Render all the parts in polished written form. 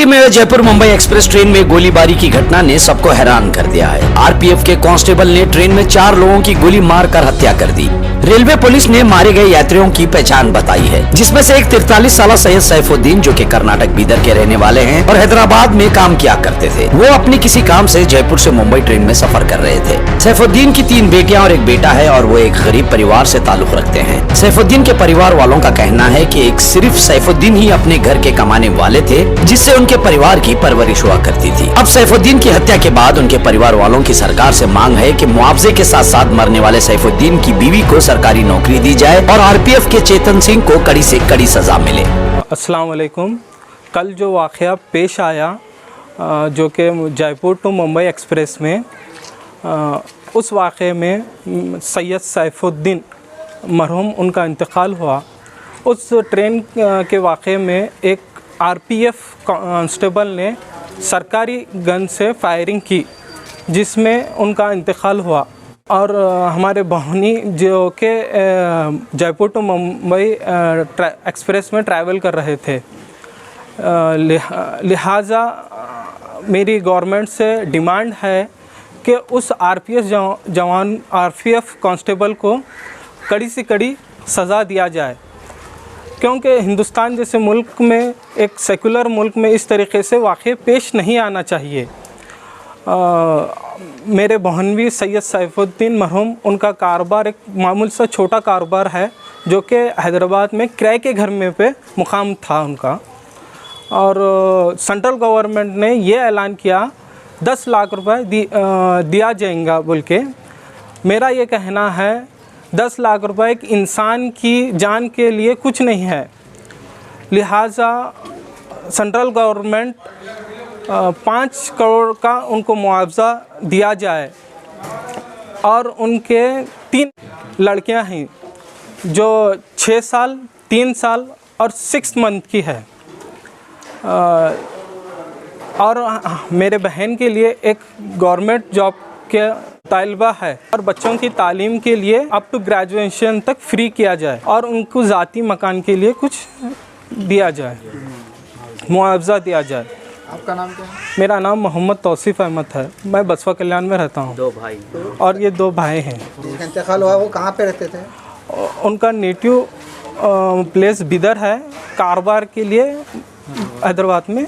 में Jaipur Mumbai express train में गोलीबारी की घटना ने सबको हैरान कर दिया है। आरपीएफ के कांस्टेबल ने ट्रेन में 4 लोगों की गोली मारकर हत्या कर दी। रेलवे पुलिस ने मारे गए यात्रियों की पहचान बताई है, जिसमें से एक 43 साल सैयद सैफुद्दीन जो कि कर्नाटक बीदर के रहने वाले हैं और हैदराबाद में काम किया करते थे। वो अपनी किसी काम से जयपुर से मुंबई ट्रेन में सफर कर रहे थे। सैफुद्दीन की 3 बेटियां और एक बेटा है और वो एक गरीब परिवार से ताल्लुक रखते हैं। सैफुद्दीन के परिवार वालों का कहना है कि एक सिर्फ सैफुद्दीन ही अपने घर के कमाने वाले थे, जिससे उनके परिवार की परवरिश हुआ करती थी। अब सैफुद्दीन की हत्या के बाद उनके परिवार वालों की सरकार से मांग है कि मुआवजे के साथ साथ मरने वाले सैफुद्दीन की बीवी को सरकारी नौकरी दी जाए और आरपीएफ के चेतन सिंह को कड़ी से कड़ी सजा मिले। अस्सलाम वालेकुम। कल जो वाक़या पेश आया जो कि जयपुर टू मुंबई एक्सप्रेस में, उस वाक़े में सैयद सैफुद्दीन मरहूम उनका इंतकाल हुआ। उस ट्रेन के वाक़े में एक आरपीएफ कांस्टेबल ने सरकारी गन से फायरिंग की, जिसमें उनका इंतकाल हुआ। और हमारे बहनी जो कि जयपुर टू मुंबई एक्सप्रेस में ट्रैवल कर रहे थे, लिहाजा मेरी गवर्नमेंट से डिमांड है कि उस आरपीएफ कांस्टेबल को कड़ी से कड़ी सज़ा दिया जाए, क्योंकि हिंदुस्तान जैसे मुल्क में, एक सेकुलर मुल्क में इस तरीके से वाक़े पेश नहीं आना चाहिए। मेरे बहनवी सैयद सैफुद्दीन मरहूम, उनका कारोबार एक मामूल सा छोटा कारोबार है जो कि हैदराबाद में किराए के घर में पे मुकाम था उनका। और सेंट्रल गवर्नमेंट ने ये ऐलान किया 10 लाख रुपए दिया जाएगा बोल के। मेरा ये कहना है 10 लाख रुपए एक इंसान की जान के लिए कुछ नहीं है, लिहाजा सेंट्रल गवर्नमेंट 5 करोड़ का उनको मुआवजा दिया जाए। और उनके 3 लड़कियां हैं जो 6 साल, 3 साल और 6 मंथ की है। और मेरे बहन के लिए एक गवर्नमेंट जॉब के तालिबा है और बच्चों की तालीम के लिए अप टू ग्रेजुएशन तक फ्री किया जाए और उनको ज़ाती मकान के लिए कुछ दिया जाए, मुआवजा दिया जाए। आपका नाम क्या है? मेरा नाम मोहम्मद तौसीफ़ अहमद है। मैं बसवा कल्याण में रहता हूँ। 2 भाई और ये 2 भाई हैं। जिसका इंतकाल हुआ वो कहाँ पे रहते थे? उनका नेटिव प्लेस बिदर है, कारोबार के लिए हैदराबाद में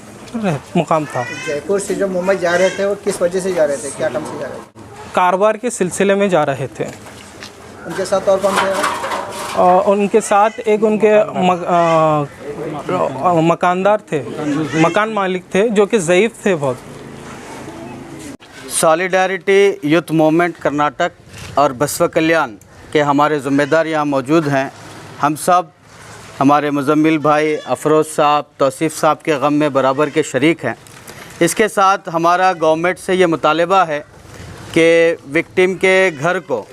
मुकाम था। जयपुर से जो मुंबई जा रहे थे वो किस वजह से जा रहे थे, क्या काम से जा रहे थे? कारोबार के सिलसिले में जा रहे थे। उनके साथ और कौन थे? उनके साथ एक उनके मकानदार थे, मकान मालिक थे जो कि ज़ईफ़ थे बहुत। सॉलिडारिटी यूथ मूवमेंट कर्नाटक और बसवा कल्याण के हमारे ज़िम्मेदार यहाँ मौजूद हैं। हम सब हमारे मुज़म्मिल भाई अफरोज़ साहब, तौसीफ़ साहब के गम में बराबर के शरीक हैं। इसके साथ हमारा गवर्नमेंट से ये मुतालबा है कि विक्टिम के घर को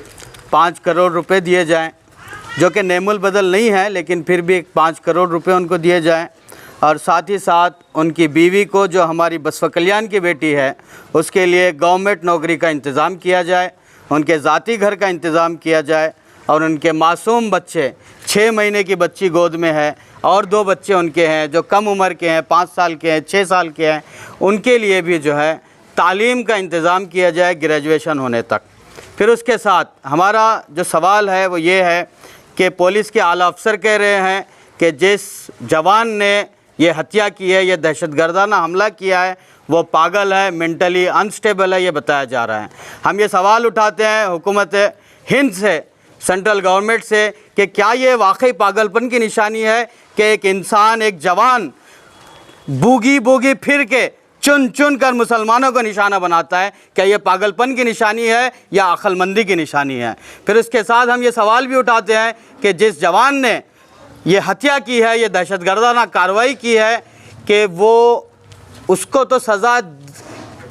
5 करोड़ रुपए दिए जाएं, जो कि नेमुल बदल नहीं है, लेकिन फिर भी 5 करोड़ रुपए उनको दिए जाएं। और साथ ही साथ उनकी बीवी को, जो हमारी बसवा कल्याण की बेटी है, उसके लिए गवर्नमेंट नौकरी का इंतज़ाम किया जाए, उनके ज़ाती घर का इंतज़ाम किया जाए। और उनके मासूम बच्चे, 6 महीने की बच्ची गोद में है और 2 बच्चे उनके हैं जो कम उम्र के हैं, 5 साल के हैं, 6 साल के हैं, उनके लिए भी जो है तालीम का इंतज़ाम किया जाए ग्रेजुएशन होने तक। फिर उसके साथ हमारा जो सवाल है वो ये है कि पुलिस के आला अफसर कह रहे हैं कि जिस जवान ने ये हत्या की है, ये दहशतगर्दाना हमला किया है, वो पागल है, मेंटली अनस्टेबल है, ये बताया जा रहा है। हम ये सवाल उठाते हैं हुकूमत हिंद से, सेंट्रल गवर्नमेंट से, कि क्या ये वाकई पागलपन की निशानी है कि एक इंसान, एक जवान बूगी बूगी फिर के चुन चुन कर मुसलमानों को निशाना बनाता है? क्या ये पागलपन की निशानी है या अक्लमंदी की निशानी है? फिर उसके साथ हम ये सवाल भी उठाते हैं कि जिस जवान ने ये हत्या की है, ये दहशतगर्दाना कार्रवाई की है, कि वो उसको तो सज़ा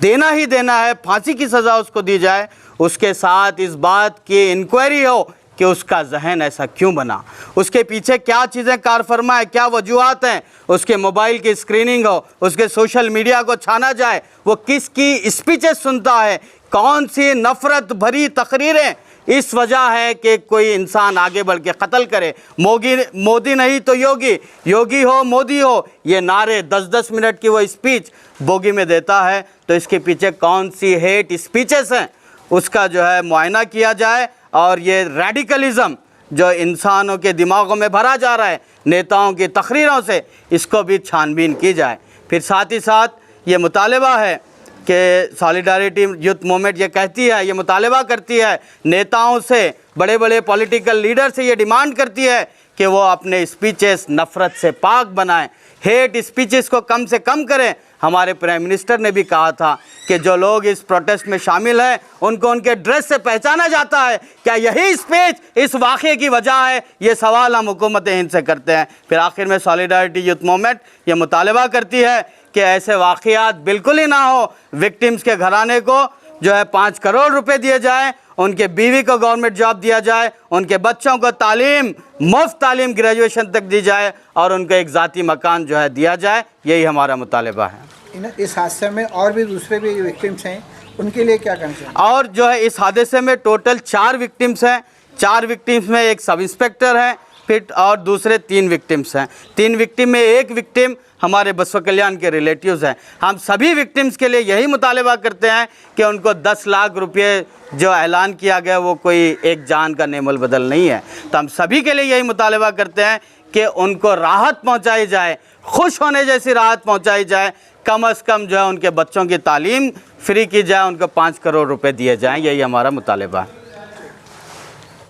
देना ही देना है, फांसी की सज़ा उसको दी जाए। उसके साथ इस बात की इंक्वायरी हो कि उसका जहन ऐसा क्यों बना, उसके पीछे क्या चीज़ें कार फरमा है, क्या वजूहात हैं, उसके मोबाइल की स्क्रीनिंग हो, उसके सोशल मीडिया को छाना जाए, वो किसकी स्पीचेस सुनता है, कौन सी नफ़रत भरी तकरीरें इस वजह है कि कोई इंसान आगे बढ़ के कत्ल करे। मोदी नहीं तो योगी, योगी हो मोदी हो, ये नारे 10-10 मिनट की वो स्पीच बोगी में देता है, तो इसके पीछे कौन सी हेट स्पीचेस हैं उसका जो है मुआयना किया जाए। और ये रेडिकलिज़म जो इंसानों के दिमागों में भरा जा रहा है नेताओं की तकरीरों से, इसको भी छानबीन की जाए। फिर साथ ही साथ ये मुतालबा है कि सॉलिडारिटी यूथ मूवमेंट ये कहती है, ये मुतालबा करती है नेताओं से, बड़े बड़े पॉलिटिकल लीडर से ये डिमांड करती है कि वो अपने स्पीचेस नफ़रत से पाक बनाएं, हेट स्पीचेस को कम से कम करें। हमारे प्राइम मिनिस्टर ने भी कहा था कि जो लोग इस प्रोटेस्ट में शामिल हैं उनको उनके ड्रेस से पहचाना जाता है। क्या यही स्पीच इस वाक़े की वजह है? ये सवाल हम हुकूमत हिंद से करते हैं। फिर आखिर में सॉलिडारिटी यूथ मूवमेंट ये मुतालबा करती है कि ऐसे वाक़यात बिल्कुल ही ना हो। विक्टिम्स के घराने को जो है 5 करोड़ रुपए दिए जाएं, उनके बीवी को गवर्नमेंट जॉब दिया जाए, उनके बच्चों को तालीम, मुफ्त तालीम ग्रेजुएशन तक दी जाए और उनको एक ज़ाती मकान जो है दिया जाए। यही हमारा मुतालबा है। इस हादसे में और भी दूसरे भी विक्टिम्स हैं, उनके लिए क्या करना चाहिए? और जो है इस हादसे में टोटल 4 विक्टिम्स हैं। 4 विक्टिम्स में एक सब इंस्पेक्टर है, फिर और दूसरे 3 विक्टिम्स हैं। 3 विक्टिम में एक विक्टिम हमारे बसवा कल्याण के रिलेटिव्स हैं। हम सभी विक्टिम्स के लिए यही मुतालबा करते हैं कि उनको 10 लाख रुपये जो ऐलान किया गया वो कोई एक जान का नेमल बदल नहीं है। तो हम सभी के लिए यही मुतालबा करते हैं कि उनको राहत पहुंचाई जाए, खुश होने जैसी राहत पहुंचाई जाए। कम से कम जो है उनके बच्चों की तालीम फ्री की जाए, उनको 5 करोड़ रुपए दिए जाएँ। यही हमारा मुतालबा है।